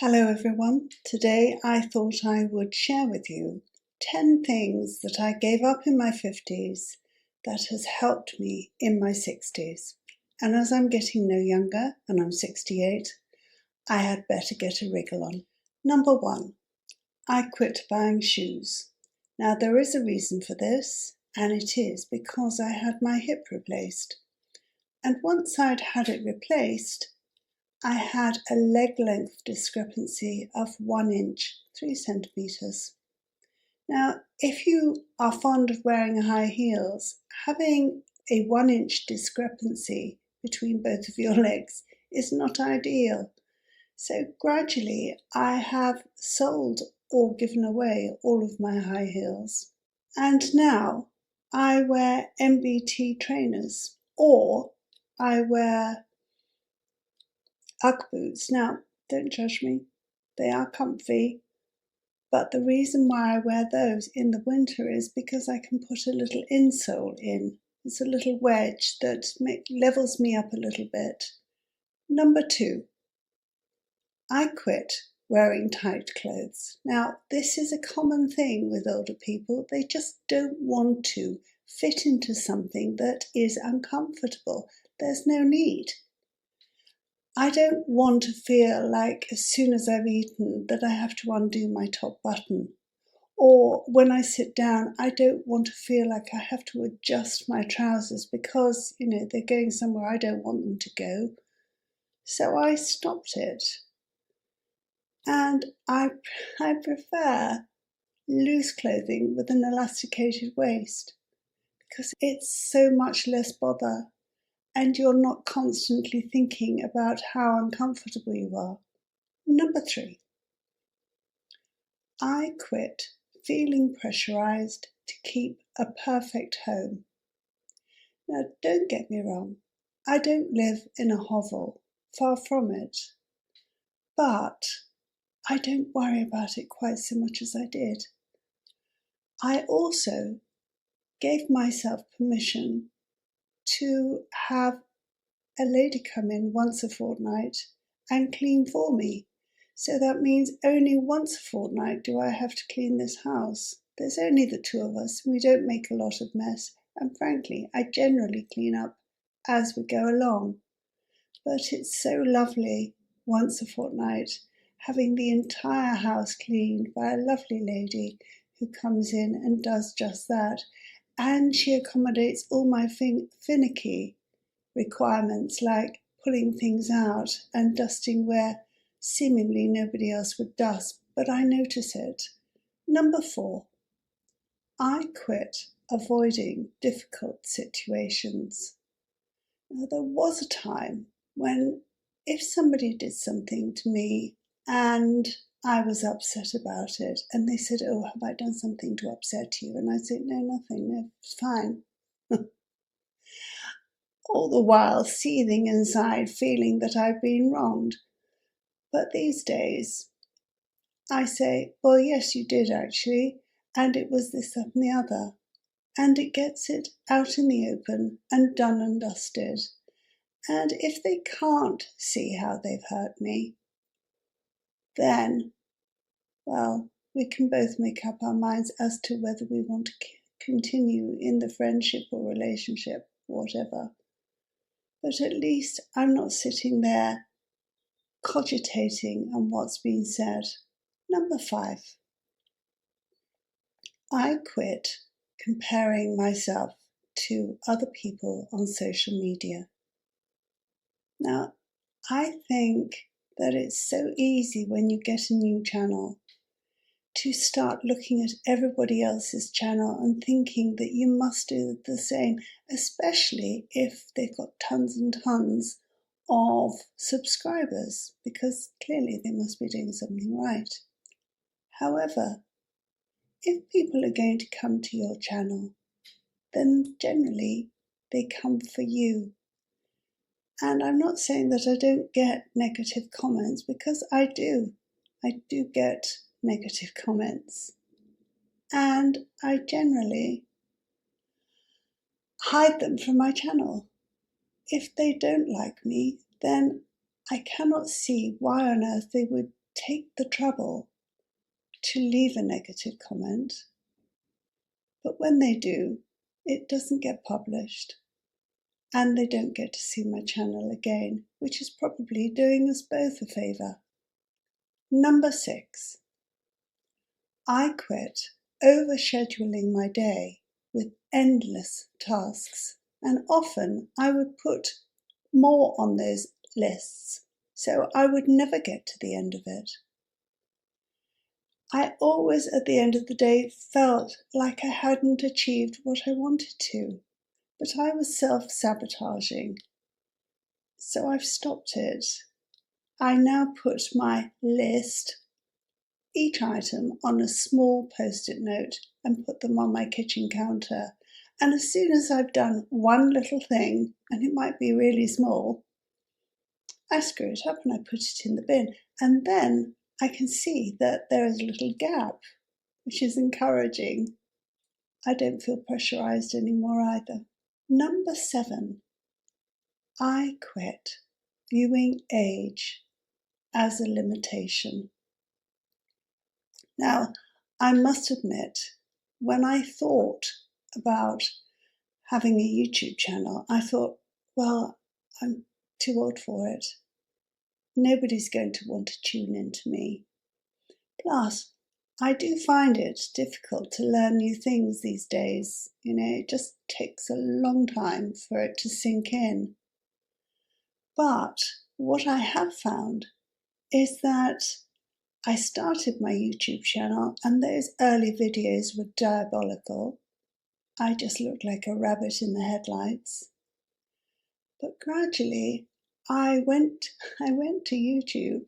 Hello everyone. Today I thought I would share with you 10 things that I gave up in my 50s that has helped me in my 60s. And as I'm getting no younger, and I'm 68, I had better get a wriggle on. Number 1, I quit buying shoes. Now there is a reason for this, and it is because I had my hip replaced. And once I'd had it replaced, I had a leg length discrepancy of 1 inch, 3 centimeters. Now, if you are fond of wearing high heels, having a 1 inch discrepancy between both of your legs is not ideal. So gradually I have sold or given away all of my high heels. And now I wear MBT trainers, or I wear Ugg boots. Now, don't judge me, they are comfy, but the reason why I wear those in the winter is because I can put a little insole in. It's a little wedge that levels me up a little bit. Number 2, I quit wearing tight clothes. Now, this is a common thing with older people. They just don't want to fit into something that is uncomfortable. There's no need. I don't want to feel like as soon as I've eaten that I have to undo my top button. Or when I sit down, I don't want to feel like I have to adjust my trousers because, they're going somewhere I don't want them to go. So I stopped it. And I prefer loose clothing with an elasticated waist because it's so much less bother. And you're not constantly thinking about how uncomfortable you are. Number 3, I quit feeling pressurized to keep a perfect home. Now, don't get me wrong, I don't live in a hovel, far from it, but I don't worry about it quite so much as I did. I also gave myself permission to have a lady come in once a fortnight and clean for me. So that means only once a fortnight do I have to clean this house. There's only the two of us, and we don't make a lot of mess. And frankly, I generally clean up as we go along. But it's so lovely once a fortnight having the entire house cleaned by a lovely lady who comes in and does just that. And she accommodates all my finicky requirements like pulling things out and dusting where seemingly nobody else would dust, but I notice it. Number 4, I quit avoiding difficult situations. Now, there was a time when if somebody did something to me and I was upset about it and they said, "Oh, have I done something to upset you?" And I said, "No, nothing, no, it's fine." All the while seething inside, feeling that I've been wronged. But these days, I say, well, yes, you did actually, and it was this, that, and the other. And it gets it out in the open and done and dusted. And if they can't see how they've hurt me, then, well, we can both make up our minds as to whether we want to continue in the friendship or relationship, whatever. But at least I'm not sitting there cogitating on what's been said. Number 5, I quit comparing myself to other people on social media. Now, I think that it's so easy when you get a new channel to start looking at everybody else's channel and thinking that you must do the same, especially if they've got tons and tons of subscribers, because clearly they must be doing something right. However, if people are going to come to your channel, then generally they come for you. And I'm not saying that I don't get negative comments, because I do. I do get negative comments. And I generally hide them from my channel. If they don't like me, then I cannot see why on earth they would take the trouble to leave a negative comment, but when they do, it doesn't get published and they don't get to see my channel again, which is probably doing us both a favour. Number 6. I quit overscheduling my day with endless tasks, and often I would put more on those lists, so I would never get to the end of it. I always, at the end of the day, felt like I hadn't achieved what I wanted to, but I was self-sabotaging. So I've stopped it. I now put my list, each item, on a small post-it note and put them on my kitchen counter. And as soon as I've done one little thing, and it might be really small, I screw it up and I put it in the bin. And then I can see that there is a little gap, which is encouraging. I don't feel pressurized anymore either. Number 7. I quit viewing age as a limitation. Now, I must admit, when I thought about having a YouTube channel, I thought, well, I'm too old for it. Nobody's going to want to tune into me. Plus, I do find it difficult to learn new things these days. It just takes a long time for it to sink in. But what I have found is that I started my YouTube channel and those early videos were diabolical. I just looked like a rabbit in the headlights. But gradually I went to YouTube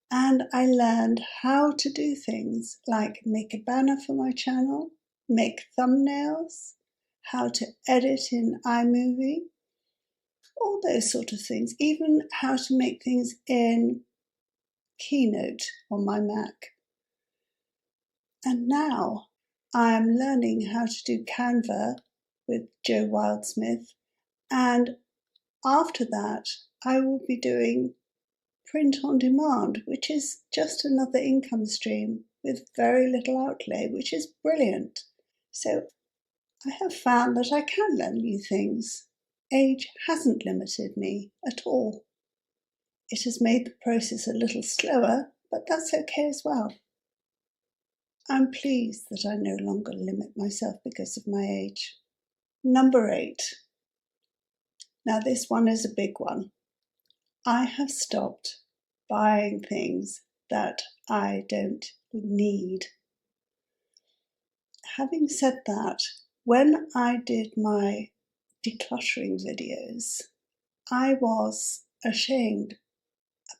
and I learned how to do things like make a banner for my channel, make thumbnails, how to edit in iMovie, all those sort of things, even how to make things in Keynote on my Mac. And now I am learning how to do Canva with Joe Wildsmith, and after that I will be doing print on demand, which is just another income stream with very little outlay, which is brilliant. So I have found that I can learn new things. Age hasn't limited me at all. It has made the process a little slower, but that's okay as well. I'm pleased that I no longer limit myself because of my age. Number 8. Now this one is a big one. I have stopped buying things that I don't need. Having said that, when I did my decluttering videos, I was ashamed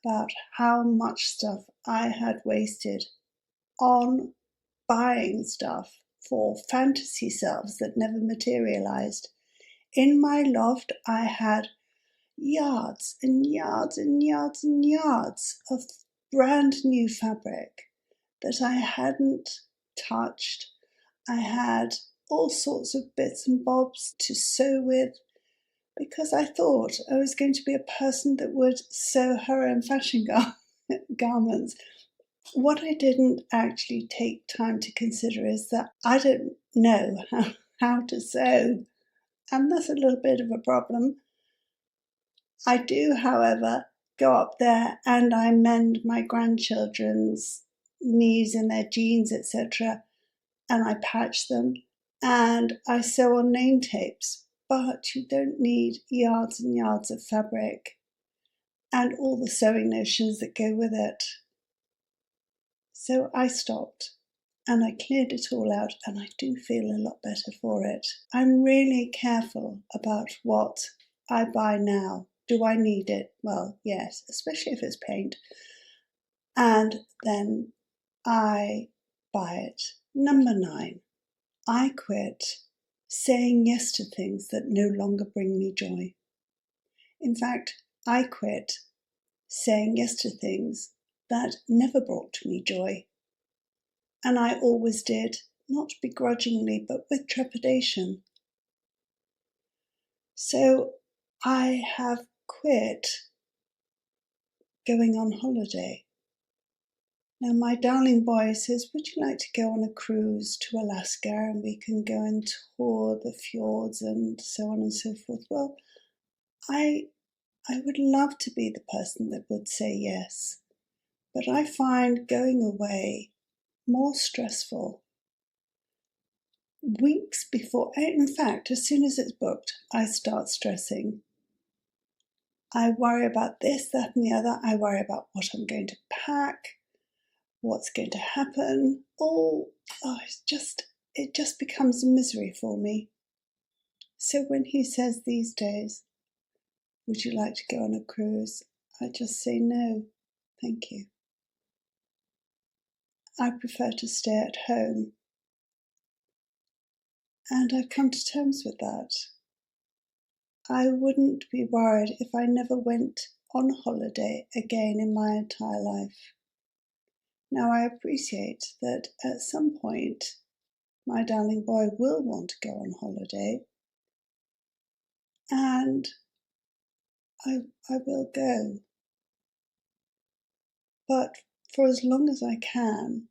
about how much stuff I had wasted on buying stuff for fantasy selves that never materialized. In my loft, I had yards and yards and yards and yards of brand new fabric that I hadn't touched. I had all sorts of bits and bobs to sew with because I thought I was going to be a person that would sew her own fashion garments. What I didn't actually take time to consider is that I don't know how to sew, and that's a little bit of a problem. I do, however, go up there and I mend my grandchildren's knees and their jeans, etc., and I patch them and I sew on name tapes, but you don't need yards and yards of fabric and all the sewing notions that go with it. So I stopped and I cleared it all out, and I do feel a lot better for it. I'm really careful about what I buy now. Do I need it? Well, yes, especially if it's paint. And then I buy it. Number 9, I quit saying yes to things that no longer bring me joy. In fact, I quit saying yes to things that never brought me joy. And I always did, not begrudgingly, but with trepidation. So I have quit going on holiday. Now my darling boy says, would you like to go on a cruise to Alaska and we can go and tour the fjords and so on and so forth? Well, I would love to be the person that would say yes, but I find going away more stressful. Weeks before, in fact, as soon as it's booked, I start stressing. I worry about this, that, and the other. I worry about what I'm going to pack, what's going to happen. It just becomes a misery for me. So when he says these days, would you like to go on a cruise? I just say no, thank you. I prefer to stay at home. And I've come to terms with that. I wouldn't be worried if I never went on holiday again in my entire life. Now I appreciate that at some point my darling boy will want to go on holiday, and I will go. But for as long as I can,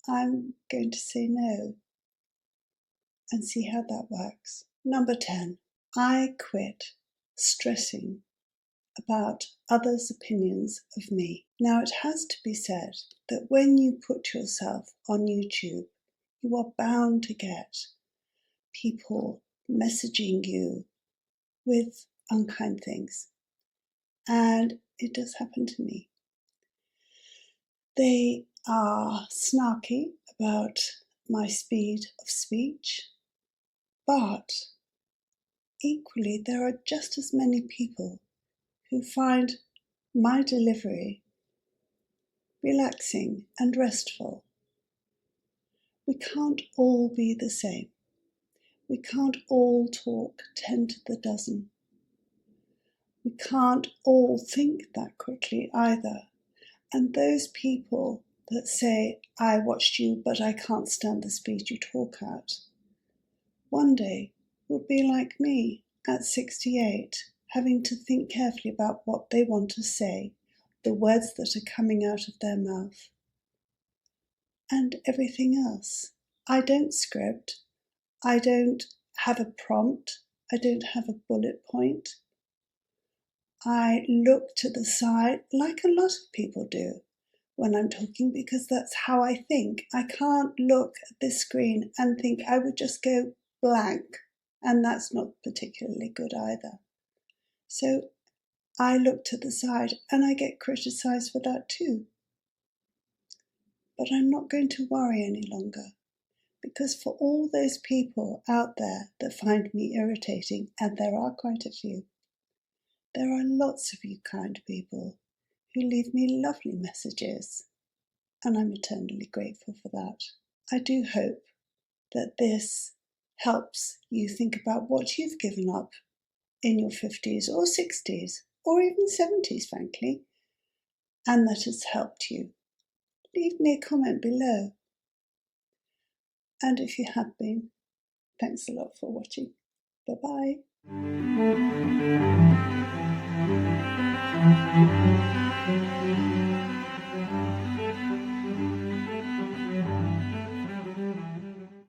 I'm going to say no and see how that works. Number 10, I quit stressing about others' opinions of me. Now it has to be said that when you put yourself on YouTube, you are bound to get people messaging you with unkind things. And it does happen to me. They are snarky about my speed of speech, but equally there are just as many people who find my delivery relaxing and restful. We can't all be the same. We can't all talk 10 to the dozen. We can't all think that quickly either. And those people that say, I watched you, but I can't stand the speed you talk at, one day will be like me at 68, having to think carefully about what they want to say, the words that are coming out of their mouth, and everything else. I don't script. I don't have a prompt. I don't have a bullet point. I look to the side like a lot of people do when I'm talking, because that's how I think. I can't look at this screen and think. I would just go blank, and that's not particularly good either. So I look to the side and I get criticised for that too. But I'm not going to worry any longer, because for all those people out there that find me irritating, and there are quite a few, there are lots of you kind people who leave me lovely messages, and I'm eternally grateful for that. I do hope that this helps you think about what you've given up in your 50s or 60s or even 70s, frankly, and that has helped you. Leave me a comment below. And if you have been, thanks a lot for watching. Bye-bye.